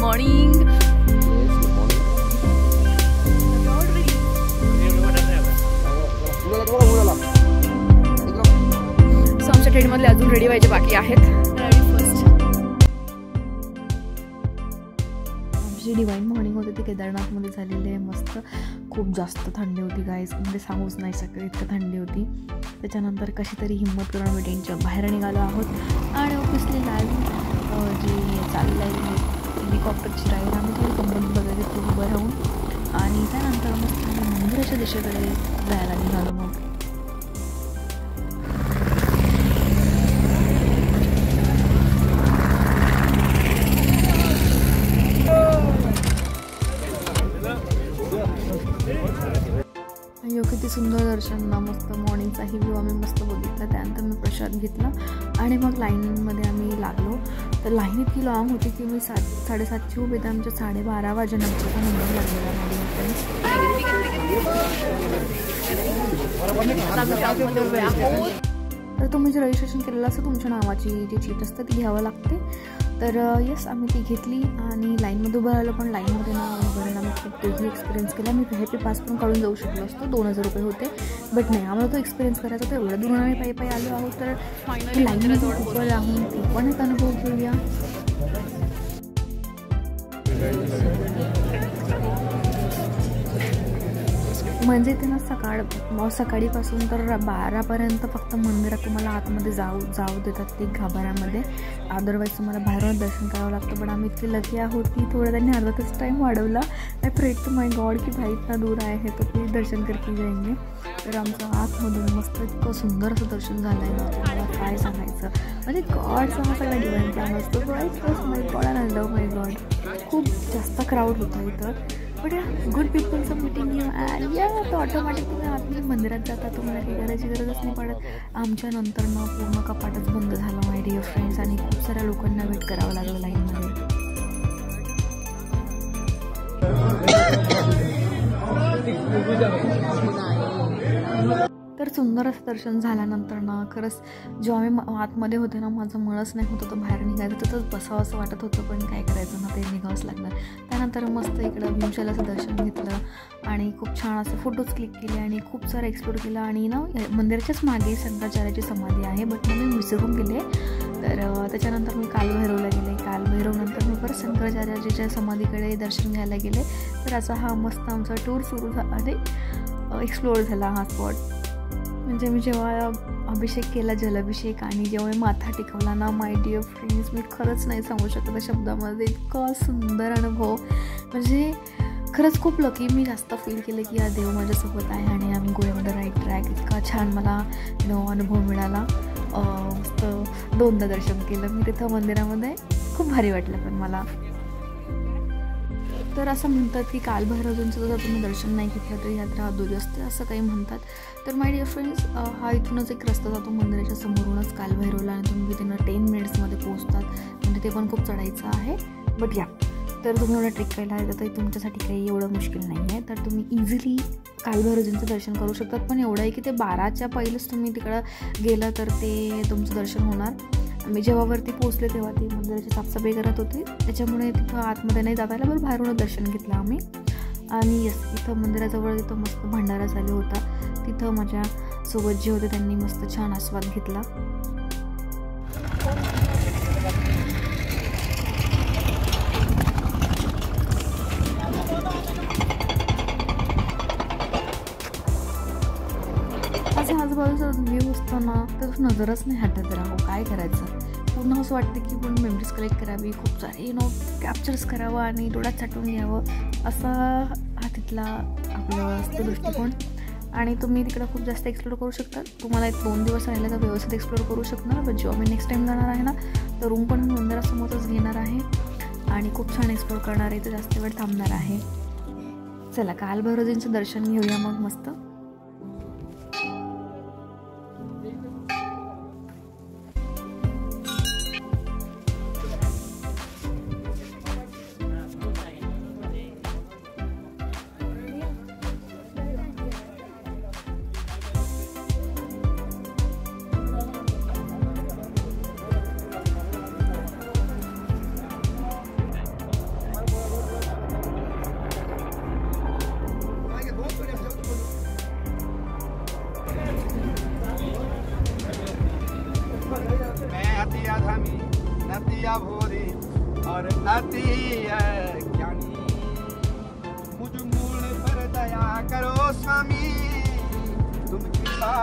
Morning. So आमच्या ट्रेनमधले अजून ready व्हायचे बाकी आहेत. आमची डिवाइन मॉर्निंग होती ती केदारनाथमध्ये झालेली आहे. मस्त खूप जास्त थंडी होती गाईज, म्हणजे सांगूच नाही शकत इतकं थंडी होती. त्याच्यानंतर कशी तरी हिंमत करून आम्ही ट्रेनच्या बाहेर निघालो आहोत आणि ऑफिसली लाईव्ह जे चाललं आहे हेलिकॉप्टरची राईड आम्ही थोडी कंपनी वगैरे खूप उभं राहून आणि त्यानंतर मस्त आम्ही मंदिराच्या दिशेकडे जायला निघालो. मग किती सुंदर दर्शन ना, मस्त मॉर्निंगचाही व्ह्यू आम्ही मस्त बघितला. त्यानंतर मी प्रसाद घेतला आणि मग लाईनमध्ये आम्ही लागलो. तर लाईन इतकी लॉंग होती की मी 7:30ची उभे तर आमच्या 12:30 वाजेनंतरचा नंबर लागलेला माझ्या. तर तुम्ही जे रजिस्ट्रेशन केलेलं असतं तुमच्या नावाची जी चीट असते ती घ्यावं लागते. तर येस आम्ही ती घेतली आणि लाईनमध्ये उभं राहिलो. पण लाईनमध्ये ना उभं राहायला मी खूप तेजी एक्सपिरियन्स केला. मी VIP पास पण काढून जाऊ शकलो असतो, 2000 रुपये होते. बट नाही, आम्हाला तो एक्सपिरियन्स करायचा होता. एवढ्या दूर आम्ही पायी आलो आहोत तर लाईनमध्ये उभं राहून ते पण एक अनुभव घेऊया. म्हणजे ते ना सकाळीपासून तर 12पर्यंत फक्त मंदिरात तुम्हाला आतमध्ये जाऊ देतात ते गाभाऱ्यामध्ये. अदरवाईज तुम्हाला बाहेरून दर्शन करावं लागतं. पण आम्ही इतके लकी आहोत की थोडं त्यांनी अर्धा तास टाईम वाढवला. आय प्रे टू माय गॉड की भाई इतना दूर आहे तो प्लीज दर्शन करके जाएंगे. तर आमचं आतमधून मस्त इतकं सुंदर असं दर्शन झालं आहे ना, तुम्हाला काय सांगायचं. म्हणजे गॉडचा हा सगळा डिवाइन प्लॅन असतो. My God and love my God. खूप जास्त क्राऊड होता इथं. बट या good peoples meeting you and या तर ऑटोमॅटिक तुम्ही आतमध्ये मंदिरात जाता, तुम्हाला काही करायची गरजच नाही पडत. आमच्या नंतर ना पूर्ण कपाटच बंद झालं माय डिअर फ्रेंड्स आणि खूप साऱ्या लोकांना वेट करावं लागलं लाईनमध्ये. तर सुंदर असं दर्शन झाल्यानंतर ना खरंच जेव्हा आम्ही आतमध्ये होते ना माझं मनच नाही होतं तर बाहेर निघायचं. तिथंच बसावं असं वाटत होतं पण काय करायचं ना, ते निघावंच लागणार. त्यानंतर मस्त इकडं भीमशैलाचं दर्शन घेतलं आणि खूप छान असे फोटोज क्लिक केले आणि खूप सारं एक्सप्लोर केलं. आणि ना मंदिराच्याच मागे शंकराचार्याची समाधी आहे, बट मग मी विसरून गेले. तर त्याच्यानंतर मी कालभैरवला गेले. कालभैरवनंतर मी परत शंकराचार्याच्या समाधीकडे दर्शन घ्यायला गेले. तर असा हा मस्त आमचा टूर सुरू झाला आणि एक्सप्लोअर झाला हा स्पॉट. म्हणजे मी जेव्हा अभिषेक केला जलाभिषेक आणि जेव्हा माथा टेकवला ना माय डिअर फ्रेंड्स, मी खरंच नाही सांगू शकत त्या शब्दामध्ये. इतका सुंदर अनुभव, म्हणजे खरंच खूप लकी मी जास्त फील केलं की या देव माझ्यासोबत आहे आणि आम्ही गोव्यामध्ये राईट ट्रॅक. इतका छान मला अनुभव मिळाला. मस्त 2दा दर्शन केलं मी तिथं मंदिरामध्ये, खूप भारी वाटलं पण मला. तर असं म्हणतात की कालभैरवाचं जर तुम्ही दर्शन नाही घेतलं तर यात्रा अधुरी असते असं काही म्हणतात. तर माय डिअर फ्रेंड्स, हा इथूनच एक रस्ता जातो मंदिराच्या समोरूनच कालभैरवला आणि तुम्ही तिथं 10 मिनिट्समध्ये पोहोचतात. म्हणजे ते पण खूप चढायचं आहे. बट या तर तुम्ही एवढा ट्रेक करायला आहे तर तुमच्यासाठी काही एवढं मुश्किल नाही आहे. तर तुम्ही इझिली कालभैरवजींचं दर्शन करू शकतात. पण एवढं आहे की ते 12च्या पहिलेच तुम्ही तिकडं गेलं तर ते तुमचं दर्शन होणार. मी जेव्हा वरती पोहोचले तेव्हा ती मंदिराची साफसफाई करत होती, त्याच्यामुळे तिथं आतमध्ये नाही जाता आलं. बरं बाहेरूनच दर्शन घेतलं आम्ही. आणि यस इथं मंदिराजवळ तिथं मस्त भंडारा चालू होता. तिथं माझ्यासोबत जे होते त्यांनी मस्त छान आस्वाद घेतला. आजूबाजूचा व्ह्यू असतो ना तर नजरच नाही हटत राहू. काय करायचं, पूर्ण असं वाटतं की पण मेमरीज कलेक्ट करावी, खूप सारे कॅप्चर्स करावं आणि डोळ्यात साठवून घ्यावं असा हा तिथला आपलं असतं दृष्टिकोन. आणि तुम्ही तिकडं खूप जास्त एक्सप्लोर करू शकता. तुम्हाला 1-2 दिवस राहिला तर व्यवस्थित एक्सप्लोर करू शकणार. पण जेव्हा मी नेक्स्ट टाईम जाणार आहे ना तर रूम पण मी मंदिरासमोरच घेणार आहे आणि खूप छान एक्सप्लोर करणार आहे. तर जास्त वेळ थांबणार आहे. चला कालभैरवजींचं दर्शन घेऊया मग मस्त. या भोरे और अति ज्ञानी, मुझ मूल पर दया करो स्वामी, तुम कृपा।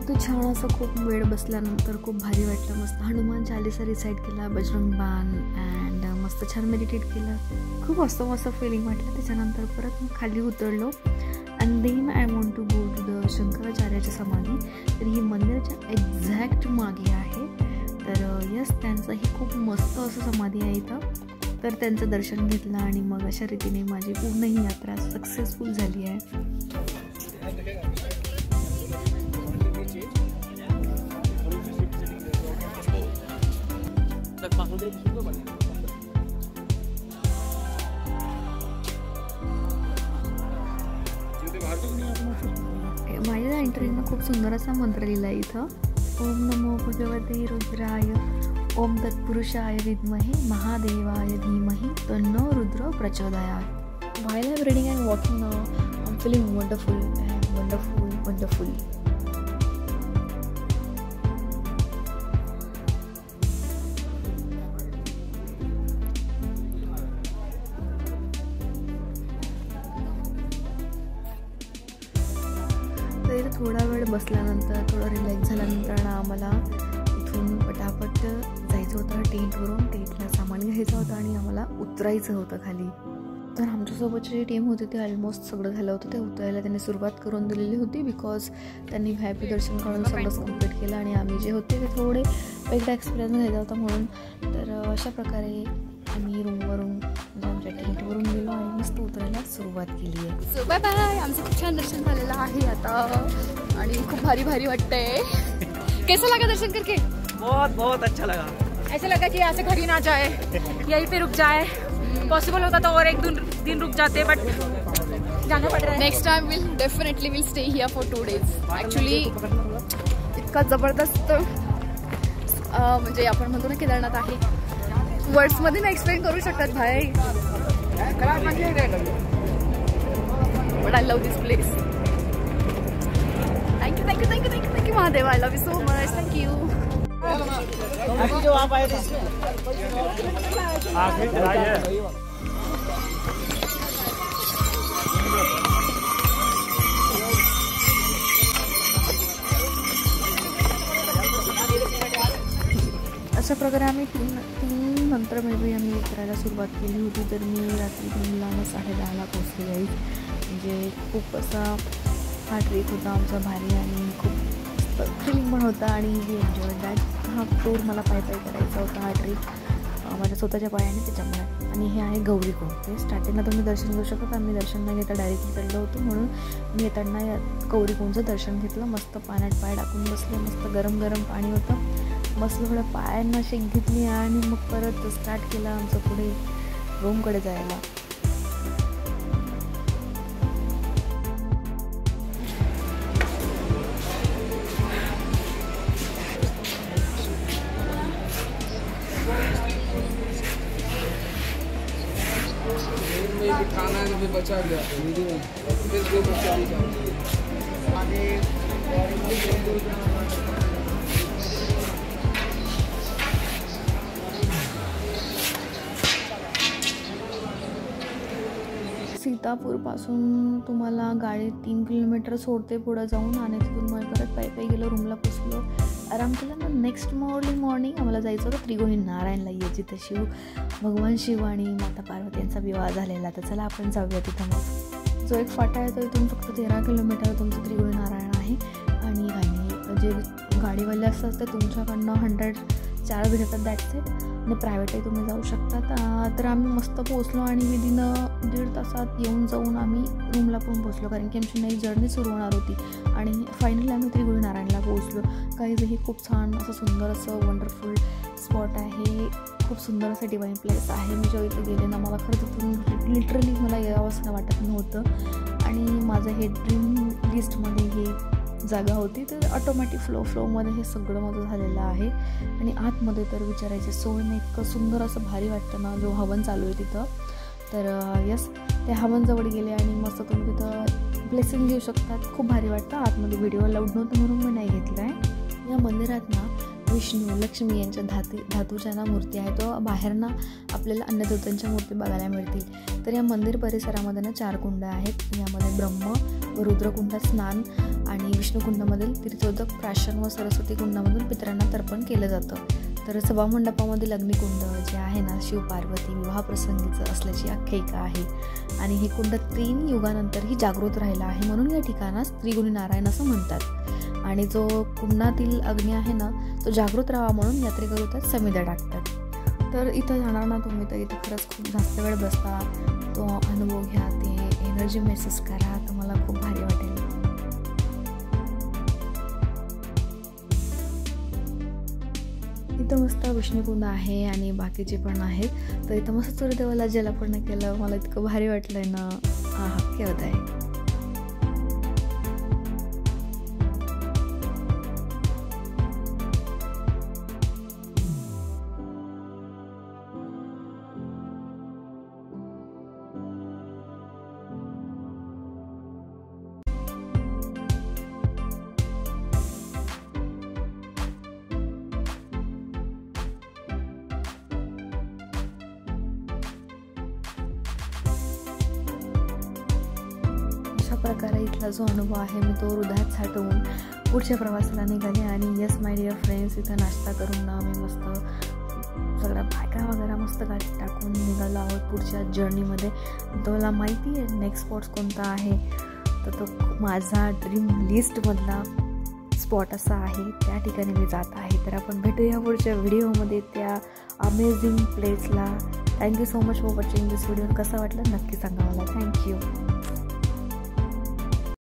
तो छान असं खूप वेळ बसल्यानंतर खूप भारी वाटलं. मस्त हनुमान चालीसा रिसाईट केला, बजरंग बाण अँड मस्त छान मेडिटेट केलं. खूप मस्त फिलिंग वाटलं. त्याच्यानंतर परत मग खाली उतरलो and then I want to go to the शंकराचार्याची समाधी. तर ही मंदिराच्या एक्झॅक्ट मागे आहे. तर यस, त्यांचं ही खूप मस्त असं समाधी आहे इथं. तर त्यांचं दर्शन घेतलं आणि मग अशा रीतीने माझी पूर्ण ही यात्रा सक्सेसफुल झाली आहे. माझ्या एंट्रीनं खूप सुंदर असा मंत्र लिहिला आहे इथं. ओम नमो भगवते रुद्राय, ओम तत्पुरुषाय विद्महे महादेवाय धीमहि तन्नो रुद्र प्रचोदयात्. While I'm reading and walking now, I'm feeling wonderful and wonderful. तर थोडा वेळ बसल्यानंतर, थोडं रिलॅक्स झाल्यानंतर आम्हाला इथून पटापट जायचं होतं टेंटवरून. टेंटला सामान घ्यायचं होतं आणि आम्हाला उतरायचं होतं खाली. तर आमच्यासोबतची जी टीम होती ते ऑलमोस्ट सगळं झालं होतं. ते उतरायला त्यांनी सुरुवात करून दिलेली होती बिकॉज त्यांनी VIP दर्शन काढून सगळंच कंप्लीट केलं आणि आम्ही जे होते ते थोडे वेगळा एक्सपिरियन्स घ्यायचा होता म्हणून. तर अशा प्रकारे आम्ही रूमवरून म्हणजे आमच्या टेंटवरून गेलो आणि मस्त उतरायला सुरुवात केली आहे. So bye bye. आमचं खूप छान दर्शन झालेलं आहे आता आणि खूप भारी वाटतंय. कैसा लगा दर्शन करके? बहुत अच्छा लगा. ऐसा लगा कि यहाँ से घर ही ना जाए, यहीं पे रुक जाए. पॉसिबल होता तो और एक दिन रुक जाते बट जाना पड़ रहा है. Next time will stay here for 2 days. Actually इतका जबरदस्त म्हणजे आपण म्हणतो ना केदारनाथ आहे, वर्ड्समध्ये नाही एक्सप्लेन करू शकतात भाई. But I love this place. Thank you Mahadev. I love you so much. Thank you. जो आप आए थे अशा प्रकारे आम्ही तीन नंतर आम्ही उतरायला सुरुवात केली होती. तर मी रात्री 3ला 10:30ला पोचले जाईल. म्हणजे खूप असा हा ट्रिप होता आमचा भारी आणि खूप फिलिंग पण होता आणि वी एन्जॉय दॅट. हा टूर मला पायी करायचा होता, हा ट्रिप माझ्या स्वतःच्या पायाने त्याच्यामुळे. आणि हे आहे गौरीकुंड. ते स्टार्टिंगला तुम्ही दर्शन घेऊ शकता. आम्ही दर्शन न घेता डायरेक्टली चढलो होतो म्हणून मी येताना गौरीकुंडचं दर्शन घेतलं. मस्त पाण्यात पाय टाकून बसले. मस्त गरम पाणी होतं. मस्त थोडं पायांना शेक घेतली आणि मग परत स्टार्ट केला आमचं पुढे रूमकडे जायला. खाना भी बचा गया सीतापूरपासून तुम्हाला गाडी 3 किलोमीटर सोडते पुढं जाऊन आणि तिथून मग परत पायी गेलो. रूमला पोचलो, आराम केला. मग नेक्स्ट मॉर्निंग आम्हाला जायचं होतं त्रिगोणी नारायणला, जिथं भगवान शिव आणि माता पार्वती यांचा विवाह झालेला. तर चला आपण जाऊया तिथं. मग जो एक फाटा आहे तो इथून फक्त 13 किलोमीटर तुमचं त्रिगोणी नारायण आहे. आणि जे गाडीवाले असतात ते तुमच्याकडनं 100 चार्ज घेतात. That's it. आणि प्रायव्हेटही तुम्ही जाऊ शकतात. तर आम्ही मस्त पोचलो आणि विदिन 1.5 तासात येऊन जाऊन आम्ही रूमला पण पोचलो, कारण की आमची नई जर्नी सुरू होणार होती. आणि फायनली आम्ही त्रिगोणी नारायणला पोचलो. काहीही खूप छान असं सुंदर असं वंडरफुल स्पॉट आहे. खूप सुंदर असं डिवाईन प्लेस आहे. मी जेव्हा इथे गेले ना, मला खरंच इथून लिटरली मला यावंसं वाटत नव्हतं. आणि माझं हे ड्रीम लिस्टमध्ये हे जागा होती. तर ऑटोमॅटिक फ्लोमध्ये हे सगळं माझं झालेलं आहे. आणि आतमध्ये तर विचारायचे सोय नाही, इतकं सुंदर असं भारी वाटतं ना. जो हवन चालू आहे तिथं, तर यस, त्या हवनजवळ गेले आणि मस्त तुम्ही तिथं ब्लेसिंग घेऊ शकतात. खूप भारी वाटतं. आतमध्ये व्हिडिओ अलाउड नव्हतं म्हणून मी नाही घेतला आहे. या मंदिरात ना विष्णू लक्ष्मी यांच्या धातूच्या ना मूर्ती आहे. तो बाहेर ना आपल्याला अन्य देवतांच्या मूर्ती बघायला मिळतील. तर या मंदिर परिसरामध्ये ना 4 कुंड आहेत. यामध्ये ब्रह्म व रुद्रकुंडात स्नान आणि विष्णुकुंडामधील तीर्थोदक, प्राशन व सरस्वती कुंडामधून पितरांना तर्पण केलं जातं. तर सभामंडपामधील अग्निकुंड जे आहे ना शिवपार्वती विवाहप्रसंगीचं असल्याची आख्यायिका आहे. आणि हे कुंड 3 युगानंतरही जागृत राहिला आहे, म्हणून या ठिकाणास त्रिगुणी नारायण असं म्हणतात. आणि जो कुंडातील अग्नी आहे ना तो जागृत राहावा म्हणून यात्रेकरू त्यात समिधा टाकतात. तर इथं जाणार ना तुम्ही तर इथं खरंच खूप जास्त वेळ बसता, तो अनुभव घ्या, ते एनर्जी महसूस करा, तर मला खूप भारी वाटेल. इथं मस्त विष्णुकुंड आहे आणि बाकीचे पण आहेत. तर इथं मस्त सूर्यदेवाला जलार्पण केलं, मला इतकं भारी वाटलंय ना. हा केवढं आहे. अशा प्रकारे इथला जो अनुभव आहे मी तो हृदयात साठवून पुढच्या प्रवासाला निघाले. आणि येस माय डिअर फ्रेंड्स, इथं नाश्ता करून ना मी मस्त सगळ्या बायका वगैरे मस्त गाडीत टाकून निघालो आहोत पुढच्या जर्नीमध्ये. तर मला माहिती आहे नेक्स्ट स्पॉट्स कोणता आहे, तर तो माझा ड्रीम लिस्टमधला स्पॉट असा आहे, त्या ठिकाणी मी जात आहे. तर आपण भेटूया पुढच्या व्हिडिओमध्ये त्या अमेझिंग प्लेसला. Thank you so much for watching this video. कसा वाटला नक्की सांगा मला. थँक्यू.